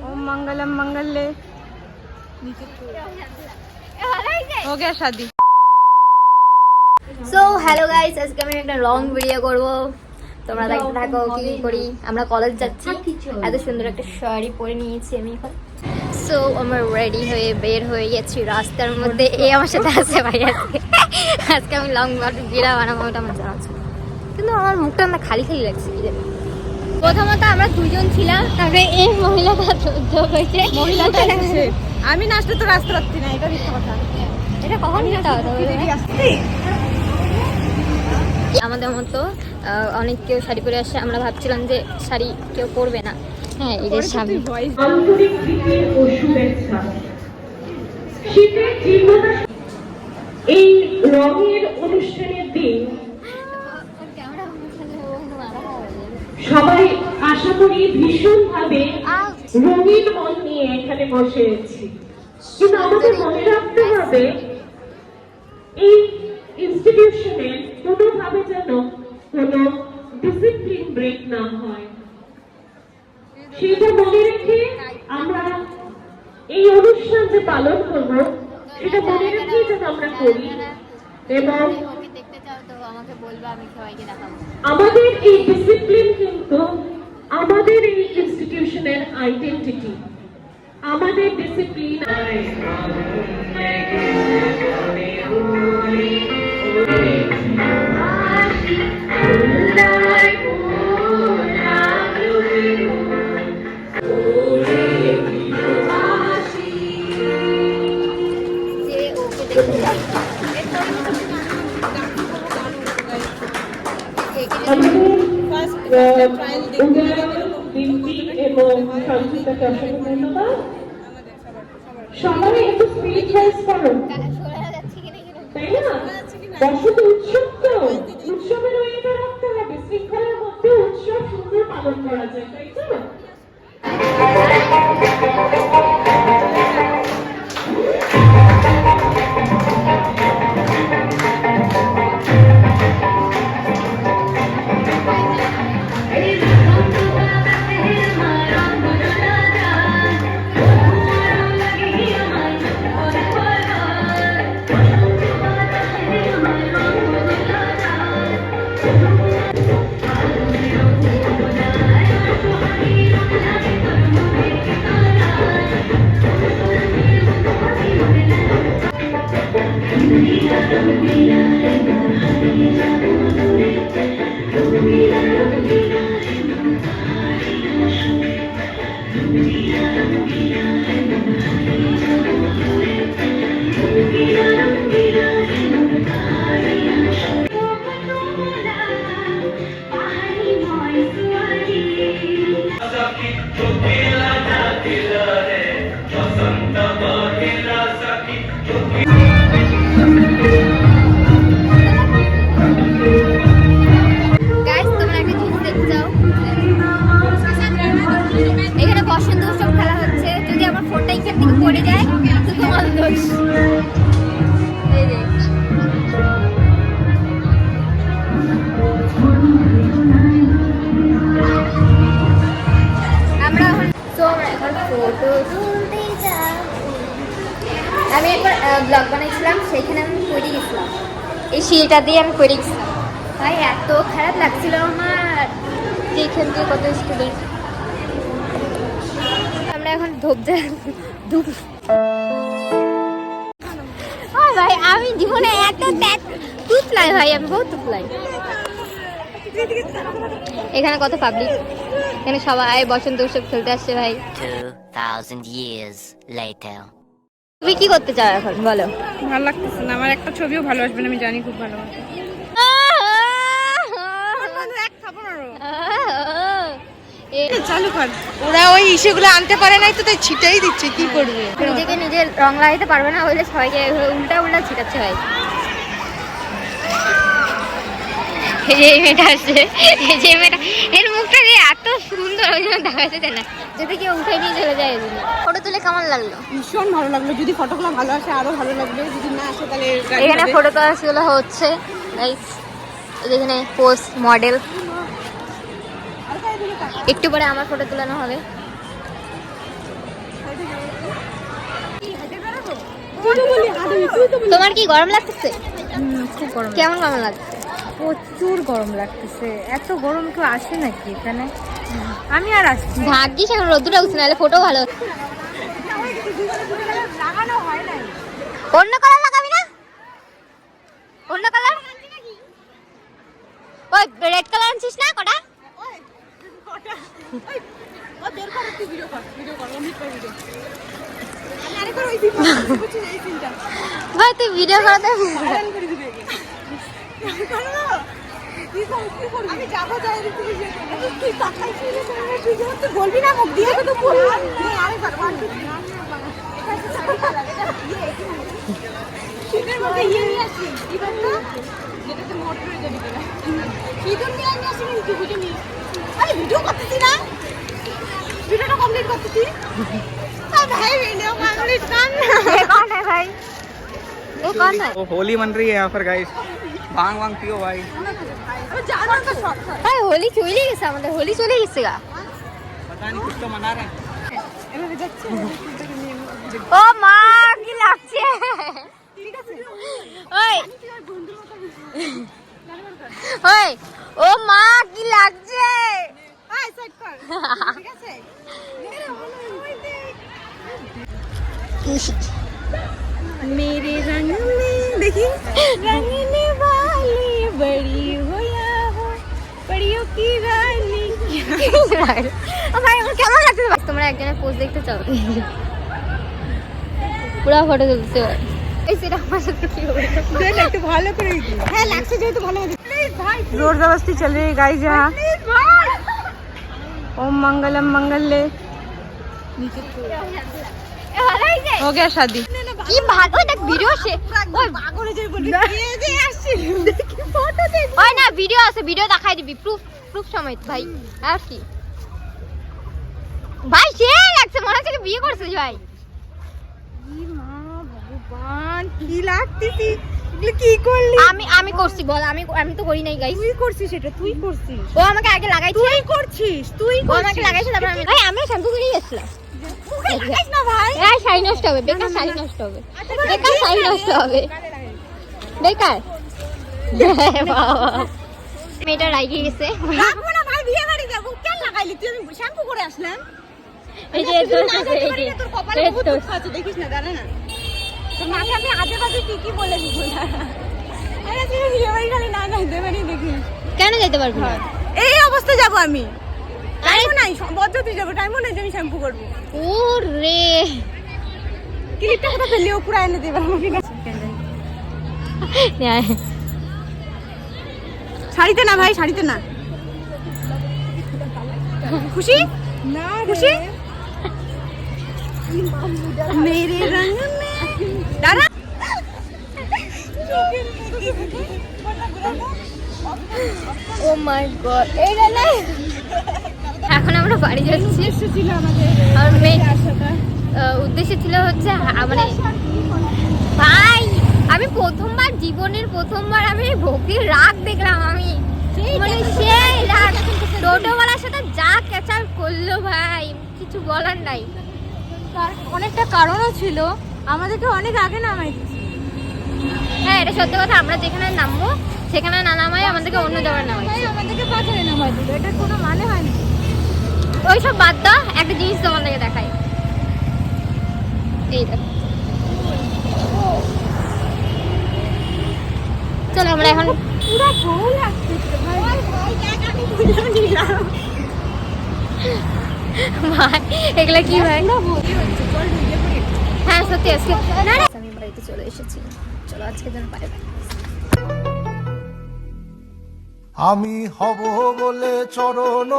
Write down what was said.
ओम मंगलम मंगले हो गया शादी। সো হ্যালো গাইস, আজকে আমি একটা লং ভিডিও করব, তোমরা দেখতে থাকো কি করি। আমরা কলেজ যাচ্ছি, এত সুন্দর একটা শাড়ি পরে নিয়েছি আমি এখন। সো আমরা রেডি হয়ে বের হয়ে গেছি রাস্তার মধ্যে। এই আমার সাথে আছে ভাই। আজকে আমি লং ভিডিও বানাবো, ওটা আমার জানা আছে, কিন্তু আমার মুখটা না খালি খালি লাগছে। প্রথমত আমরা দুজন ছিলাম, তারপরে এই মহিলাটা যোগ হয়েছে। মহিলাটা আমি না আসলে তো রাস্তা রাখছি না, এটা মিথ্যা কথা। এটা কখন মিথ্যা কথা বলে? আমাদের মতো অনেক কেউ শাড়ি পরে আসছে, আমরা ভাবছিলাম যে শাড়ি কেউ পরবে না। হ্যাঁ, এদের সামনে আন্তরিক প্রীতি ও শুভেচ্ছা। শীতের তীব্রতা এই রঙের অনুষ্ঠানের দিন সবাই আশা করি ভীষণ ভাবে রঙিন মন নিয়ে এখানে বসে আছি, কিন্তু আমাদের মনে রাখতে হবে এই ইনস্টিটিউশনে কোনোভাবে যেন কোনো ডিসিপ্লিন ব্রেক না হয়। সেটা মনে রেখে আমরা এই অনুষ্ঠান যে পালন করব, সেটা মনে রেখেই যেন আমরা করি। এবং আমাদের এই ডিসিপ্লিন কিন্তু আমাদের এই ইনস্টিটিউশনের আইডেন্টিটি, আমাদের ডিসিপ্লিন। সবাই একটু স্পিড রাইজ করো, তাই না? বসন্ত উৎসব তো, উৎসবের ওয়েটা রাখতে হবে, শৃঙ্খলার মধ্যে উৎসব সুন্দর পালন করা যায়, তাই তো? এখানে বসন্ত উৎসব খেলা হচ্ছে, যদি আমার ফোনটা এখান থেকে পড়ে যায় তো তোমার দোষ। আমরা এখন ফটো তুলতে যাই। আমি একবার ব্লগ বানাইছিলাম, সেখানে আমি পড়ে গেছিলাম, এই সিঁড়িটা দিয়ে আমি পড়ে গেছিলাম। ভাই এত খারাপ লাগছিল আমার, যে এখান থেকে কত স্টুডেন্ট। আমরা এখন ধূপ ভাই, আমি জীবনে এত তুতলাই ভাই, আমি বহুত তুতলাই। এখানে কত পাবলিক, এখানে সবাই বসন্ত উৎসব খেলতে আসছে ভাই। 2000 years later. তুমি কি করতে চাও এখন বলো? ভালো লাগতেছে না, আমার একটা ছবিও ভালো আসবে না, আমি জানি খুব ভালো আসবে। চালু কর, ওরা ওই ইস্যুগুলো আনতে পারে নাই তো, তাই ছিটাই দিচ্ছে, কি করবে? নিজেকে নিজে রং লাগাইতে পারবে না, হইলে সবাইকে উল্টা উল্টা ছিটাচ্ছে ভাই। এই মেয়েটা আসছে, যে মেয়েটা, এর মুখটা যে এত সুন্দর, ওই জন্য দেখা যাচ্ছে না, যদি কেউ উঠে নিয়ে চলে যায়। ফটো তুলে কেমন লাগলো? ভীষণ ভালো লাগলো, যদি ফটোগুলো ভালো আসে আরো ভালো লাগবে, যদি না আসে তাহলে এখানে ফটো ক্লাসগুলো হচ্ছে। এখানে পোস্ট মডেল, একটু পরে আমার ফটো তোলানো হবে। তোমার কি গরম লাগতেছে? খুব গরম, কেমন গরম লাগছে? প্রচুর গরম লাগতেছে। এত গরম কেউ আসে নাকি এখানে? আমি আর আসছি। ভাগ্যিস এখন রোদ্দুরটা উঠছে, নাহলে ফটো ভালো হতো। লাগানো হয় নাই। অন্য কালার লাগাবি না? অন্য কালার? ওই রেড কালার আনছিস না কটা? ভাই তুই ভিডিও করাতে আমি যাবো যাই তুই বলবি না মুখ দিয়ে তো শীতের মধ্যে ইয়ে নিয়ে আসি কি বলতো যেটাতে মোটর হয়ে যাবে কিনা শীতের নিয়ে আসি কিন্তু ভিডিও নিয়ে আরে ভিডিও করতেছি না ভিডিওটা কমপ্লিট করতেছি भाई वीडियो कंप्लीट करना। ये कौन है भाई? ये कौन है? वो होली मन रही है यहाँ पर गाइस, भांग वांग पियो भाई। वो जाना का शॉट था। भाई होली চলে গেছে আমাদের, হোলি চলে গেছে গা। पता नहीं कुछ तो मना रहे हैं। এভাবে যাচ্ছে ও মা কি লাগছে? ঠিক আছে ওই ওই ও মা কি লাগছে? আয় সাইড কর ঠিক আছে मेरे रंग में देखी रंगने वाली बड़ी हो या हो बड़ियों की रानी। ভাই আমার কেমন লাগছে? তোমরা একজনের পোজ দেখতে চাও? পুরো ফটো তুলতে পারো। এই সেটা আমার সাথে কি হবে? देख একটু ভালো করে দিই। হ্যাঁ লাগছে যেহেতু ভালো হবে। प्लीज भाई जोर जबरदस्ती चल रही है गाइस यहाँ। प्लीज भाई ओम मंगलम मंगल्ये हो गया शादी। কি ভাগ ওই দেখ ভিডিও সে ওই পাগলে যাই বলি এই যে আসছিল দেখি ফটো দেখ ওই না ভিডিও আছে, ভিডিও দেখাই দিবি প্রুফ প্রুফ সমেত ভাই। আর কি ভাই সে লাগছে, মনে হচ্ছে কি বিয়ে করছিস ভাই। কি মা ভগবান কি লাগতেছি এগুলো কি করলি? আমি করছি বল, আমি তো করি নাই গাইস। তুই করছিস এটা তুই করছিস ও আমাকে আগে লাগাইছে, তুই করছিস তুই ও আমাকে লাগাইছে তারপর আমি ভাই আমরা শ্যাম্পু করে গেছিলাম। মুখে লাগাইস না ভাই। এই শাড়ি নষ্ট হবে, বেকার শাড়ি নষ্ট হবে, বেকার শাড়ি নষ্ট হবে, বেকার। বাবা মেয়েটা রাইগে গেছে। রাখবো না ভাই বিয়ে বাড়ি যাব কেন লাগাইলি তুই? আমি শ্যাম্পু করে আসলাম। এই যে তোর সাথে এই যে তোর কপালে বহুত দুঃখ আছে দেখিস না জানা না তোর মাকে আমি আজে বাজে কি বলেছি বলা। আরে তুই বিয়ে বাড়ি খালি না যাইতে পারি দেখি কেন যেতে পারবো না? এই অবস্থা যাব আমি। টাইমও নাই বদ্ধতি যাব টাইমও নাই যে আমি শ্যাম্পু করব। ওরে ক্লিপটা কোথা ফেললি ও পুরা এনে দেবে আমাকে শাড়িতে না ভাই শাড়িতে না। খুশি না খুশি मेरे रंग में दादा ও মাই গড এইটা না। এখন আমরা বাড়ি যাচ্ছি। ছিল আমাদের আর মেন উদ্দেশ্য ছিল হচ্ছে মানে ভাই আমি জীবনের প্রথমবার আমি ভক্তির রাগ দেখলাম। আমি মানে সেই রাগ টোটোওয়ালার সাথে যা ক্যাচার করলো ভাই কিছু বলার নাই। অনেকটা কারণও ছিল, আমাদেরকে অনেক আগে নামাই দিচ্ছে। হ্যাঁ এটা সত্যি কথা, আমরা যেখানে নামবো সেখানে না নামাই আমাদেরকে অন্য জায়গায় নামাই। আমাদেরকে পাথরে নামাই দিল, এটা কোনো মানে হয় না। ওইসব বাদ দাও, একটা জিনিস তোমাদেরকে দেখাই। এই দেখো চলো আমরা এখন পুরো গোল লাগতেছে ভাই। ভাই দেখ আমি ভিডিও নিলাম ভাই এগুলা কি ভাই? পুরো ভর্তি হচ্ছে চল ভিডিও করি। হ্যাঁ সত্যি আজকে না না আমি বাড়িতে চলে এসেছি। চলো আজকে যেন পারে আমি হব বলে চরণ